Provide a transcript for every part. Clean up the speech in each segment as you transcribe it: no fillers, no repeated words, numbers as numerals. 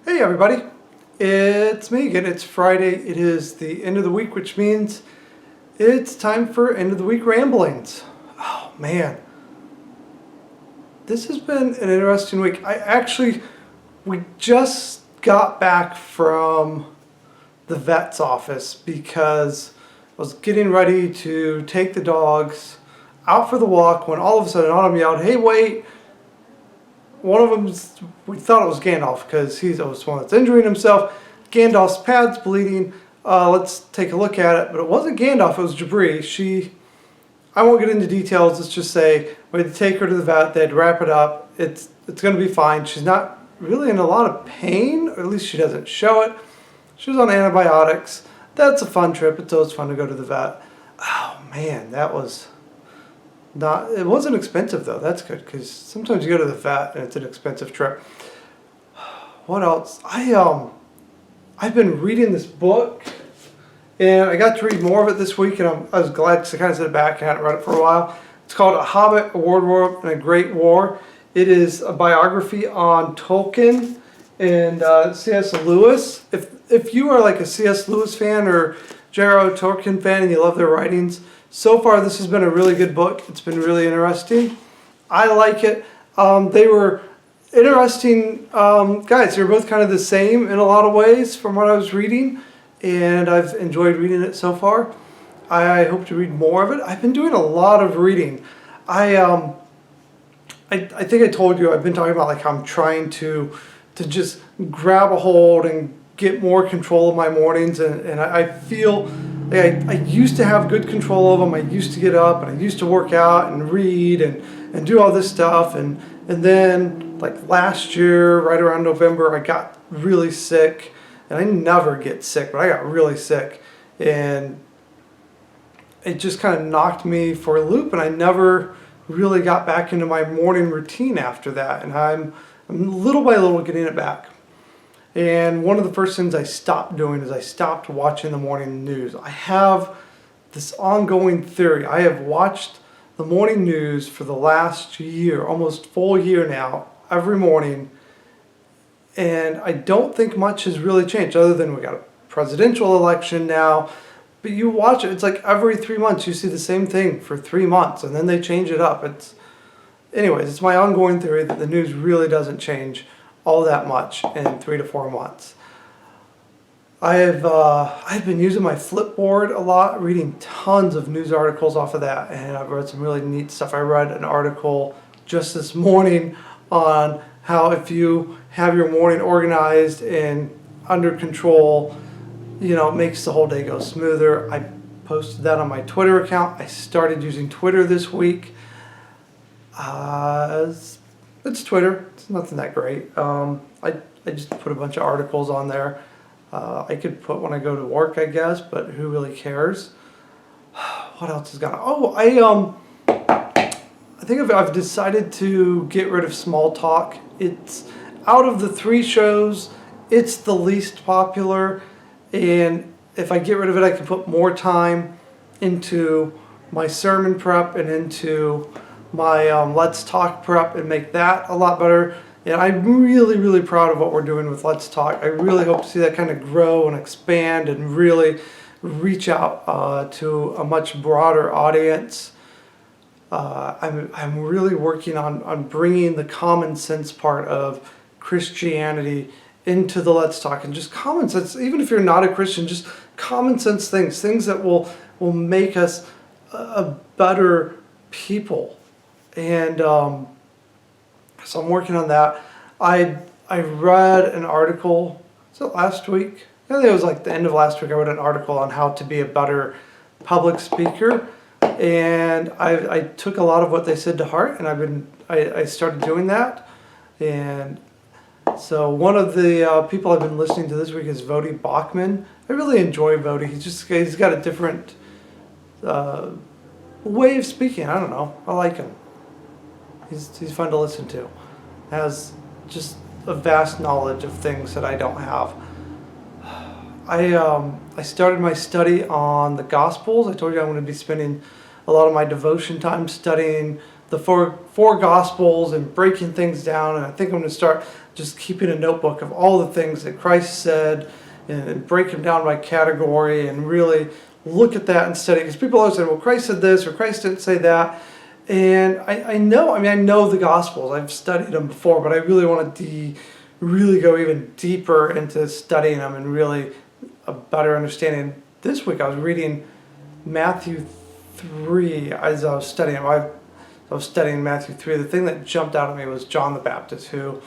Hey everybody, it's me again. It's Friday. It is the end of the week, which means it's time for end of the week ramblings. Oh man, this has been an interesting week. We just got back from the vet's office because I was getting ready to take the dogs out for the walk when all of a sudden Autumn yelled, "Hey, wait!" One of them's, we thought it was Gandalf because he's the one that's injuring himself. Gandalf's pad's bleeding. Let's take a look at it. But it wasn't Gandalf, it was Jabri. I won't get into details. Let's just say we had to take her to the vet. They had to wrap it up. It's going to be fine. She's not really in a lot of pain, or at least she doesn't show it. She was on antibiotics. That's a fun trip. It's always fun to go to the vet. Oh man, that was it wasn't expensive though. That's good because sometimes you go to the vet and it's an expensive trip. What else? I've been reading this book and I got to read more of it this week, and I was glad to kind of sit back. I hadn't read it for a while. It's called A Hobbit, a World War, and a Great War. It is a biography on Tolkien and C.S. Lewis. If you are like a C.S. Lewis fan or J.R.R. Tolkien fan and you love their writings, so far this has been a really good book. It's been really interesting. I like it. They were interesting guys. They were both kind of the same in a lot of ways from what I was reading, and I've enjoyed reading it so far. I hope to read more of it. I've been doing a lot of reading. I think I told you I've been talking about like how I'm trying to just grab a hold and get more control of my mornings, and I feel like I used to have good control of them. I used to get up and I used to work out and read and do all this stuff, and then like last year right around November I got really sick, and I never get sick, but I got really sick, and it just kind of knocked me for a loop, and I never really got back into my morning routine after that, and I'm little by little getting it back. And one of the first things I stopped doing is I stopped watching the morning news. I have this ongoing theory. I have watched the morning news for the last year, almost full year now, every morning, and I don't think much has really changed other than we got a presidential election now. But you watch it, it's like every 3 months you see the same thing for 3 months, and then they change it up. Anyways, it's my ongoing theory that the news really doesn't change all that much in 3 to 4 months. I've been using my Flipboard a lot, reading tons of news articles off of that, and I've read some really neat stuff. I read an article just this morning on how if you have your morning organized and under control, it makes the whole day go smoother. I posted that on my Twitter account. I started using Twitter this week. It's Twitter. It's nothing that great. I just put a bunch of articles on there. I could put when I go to work, I guess, but who really cares? What else has gone on? Oh, I think I've decided to get rid of small talk. It's out of the 3 shows, it's the least popular, and if I get rid of it, I can put more time into my sermon prep and into my Let's Talk prep and make that a lot better. And I'm really, really proud of what we're doing with Let's Talk. I really hope to see that kind of grow and expand and really reach out to a much broader audience. I'm really working on bringing the common sense part of Christianity into the Let's Talk, and just common sense, even if you're not a Christian, just common sense things that will make us a better people. And so I'm working on that. I read an article, was it last week? I think it was like the end of last week. I read an article on how to be a better public speaker, and I took a lot of what they said to heart, and I started doing that. And so one of the people I've been listening to this week is Vodi Bachman. I really enjoy Vodi. He's got a different way of speaking. I don't know. I like him. He's fun to listen to. Has just a vast knowledge of things that I don't have. I started my study on the Gospels. I told you I'm going to be spending a lot of my devotion time studying the four Gospels and breaking things down. And I think I'm going to start just keeping a notebook of all the things that Christ said and break them down by category and really look at that and study. Because people always say, well, Christ said this or Christ didn't say that. And I know the Gospels. I've studied them before, but I really want to really go even deeper into studying them and really a better understanding. This week I was reading Matthew 3 as I was studying. I was studying Matthew 3. The thing that jumped out at me was John the Baptist, who,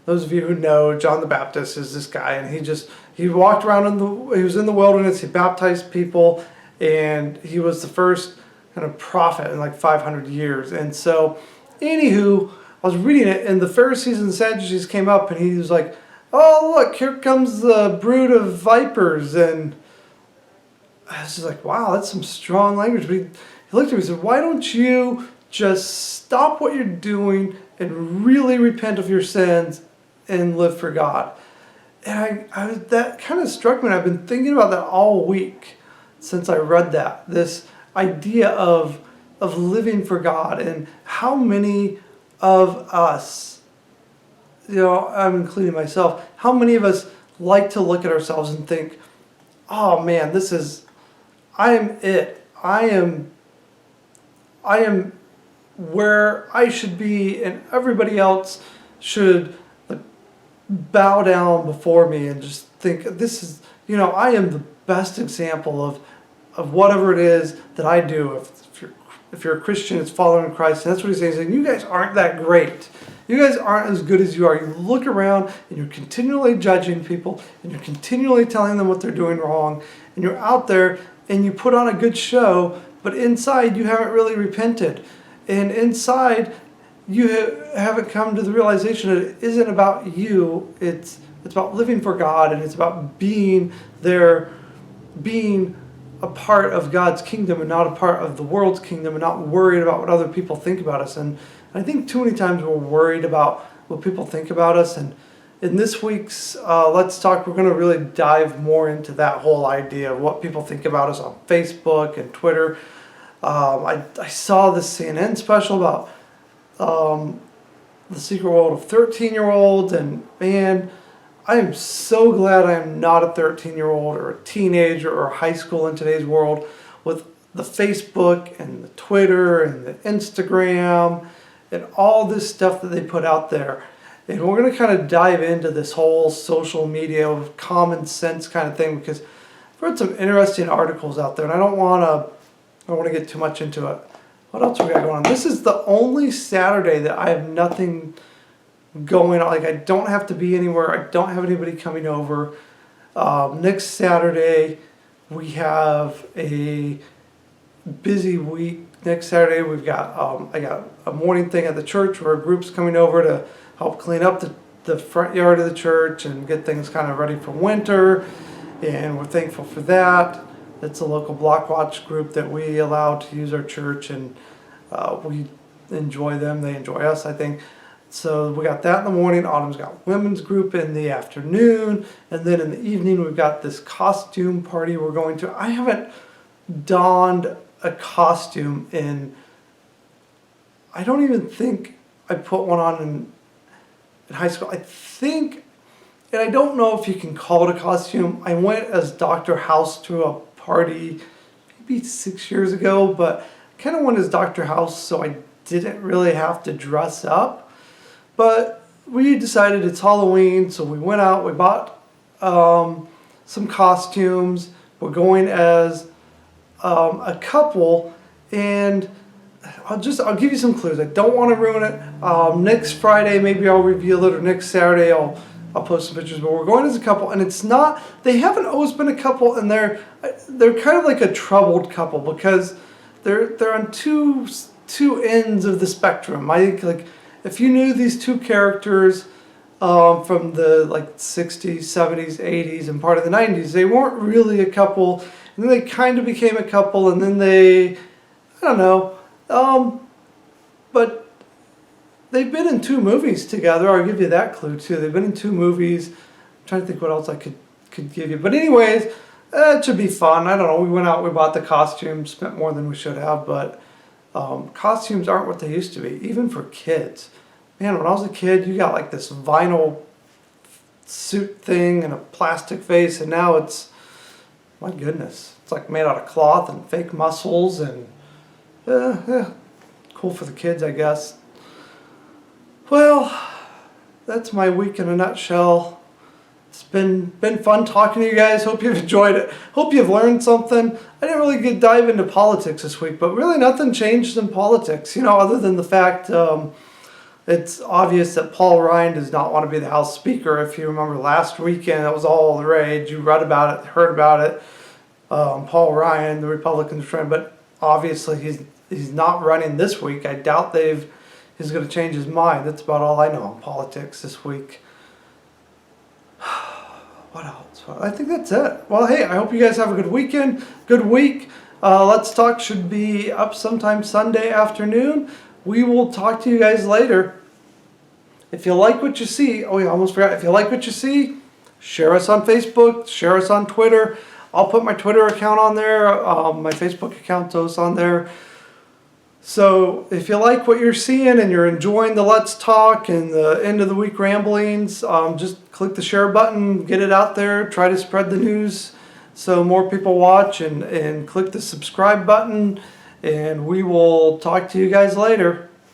those of you who know, John the Baptist is this guy, and he walked around he was in the wilderness, he baptized people, and he was the first kind of prophet in like 500 years. And so, anywho, I was reading it, and the Pharisees and the Sadducees came up, and he was like, oh, look, here comes the brood of vipers. And I was just like, wow, that's some strong language. But he looked at me and said, why don't you just stop what you're doing and really repent of your sins and live for God? And that kind of struck me, and I've been thinking about that all week since I read that. This idea of living for God, and how many of us, I'm including myself, how many of us like to look at ourselves and think, oh man, I am it. I am where I should be, and everybody else should bow down before me and just think, I am the best example of whatever it is that I do. If you're a Christian, it's following Christ. And that's what he's saying. He's saying, you guys aren't that great. You guys aren't as good as you are. You look around and you're continually judging people, and you're continually telling them what they're doing wrong, and you're out there and you put on a good show, but inside you haven't really repented. And inside you haven't come to the realization that it isn't about you. It's about living for God, and it's about being a part of God's kingdom and not a part of the world's kingdom, and not worried about what other people think about us. And I think too many times we're worried about what people think about us. And in this week's Let's Talk, we're going to really dive more into that whole idea of what people think about us on Facebook and Twitter. I saw this CNN special about the secret world of 13-year-olds, and man, I am so glad I am not a 13-year-old or a teenager or high school in today's world, with the Facebook and the Twitter and the Instagram and all this stuff that they put out there. And we're going to kind of dive into this whole social media common sense kind of thing, because I've read some interesting articles out there, and I don't want to get too much into it. What else we got going on? This is the only Saturday that I have nothing going on. Like, I don't have to be anywhere. I don't have anybody coming over. Next Saturday, we have a busy week. Next Saturday, we've got I got a morning thing at the church where a group's coming over to help clean up the front yard of the church and get things kind of ready for winter. And we're thankful for that. It's a local block watch group that we allow to use our church, and we enjoy them. They enjoy us, I think. So we got that in the morning. Autumn's got women's group in the afternoon. And then in the evening, we've got this costume party we're going to. I haven't donned a costume I don't even think I put one on in high school. I think, and I don't know if you can call it a costume. I went as Dr. House to a party maybe 6 years ago, but kind of went as Dr. House, so I didn't really have to dress up. But we decided it's Halloween, so we went out, we bought some costumes. We're going as a couple, and I'll give you some clues. I don't want to ruin it. Next Friday, maybe I'll reveal it, or next Saturday I'll post some pictures. But we're going as a couple, and they haven't always been a couple, and they're kind of like a troubled couple, because they're on two ends of the spectrum. I think, like, if you knew these two characters from the 60s, 70s, 80s, and part of the 90s, they weren't really a couple, and then they kind of became a couple, and then I don't know, but they've been in 2 movies together. I'll give you that clue too. They've been in 2 movies. I'm trying to think what else I could give you. But anyways, it should be fun. I don't know. We went out, we bought the costume, spent more than we should have, but Costumes aren't what they used to be, even for kids. Man, when I was a kid, you got like this vinyl suit thing and a plastic face, and now it's, my goodness, it's like made out of cloth and fake muscles, and cool for the kids, I guess. Well, that's my week in a nutshell. It's been fun talking to you guys. Hope you've enjoyed it. Hope you've learned something. I didn't really dive into politics this week, but really nothing changed in politics, other than the fact it's obvious that Paul Ryan does not want to be the House Speaker. If you remember last weekend, that was all the rage. You read about it, heard about it. Paul Ryan, the Republicans trying, but obviously he's not running this week. I doubt he's going to change his mind. That's about all I know on politics this week. What else? I think that's it. Well, hey, I hope you guys have a good weekend, good week. Let's Talk should be up sometime Sunday afternoon. We will talk to you guys later. If you like what you see, oh yeah, I almost forgot. If you like what you see, share us on Facebook, share us on Twitter. I'll put my Twitter account on there. My Facebook account goes on there. So if you like what you're seeing and you're enjoying the Let's Talk and the end of the week ramblings, just click the share button, get it out there, try to spread the news so more people watch, and click the subscribe button, and we will talk to you guys later.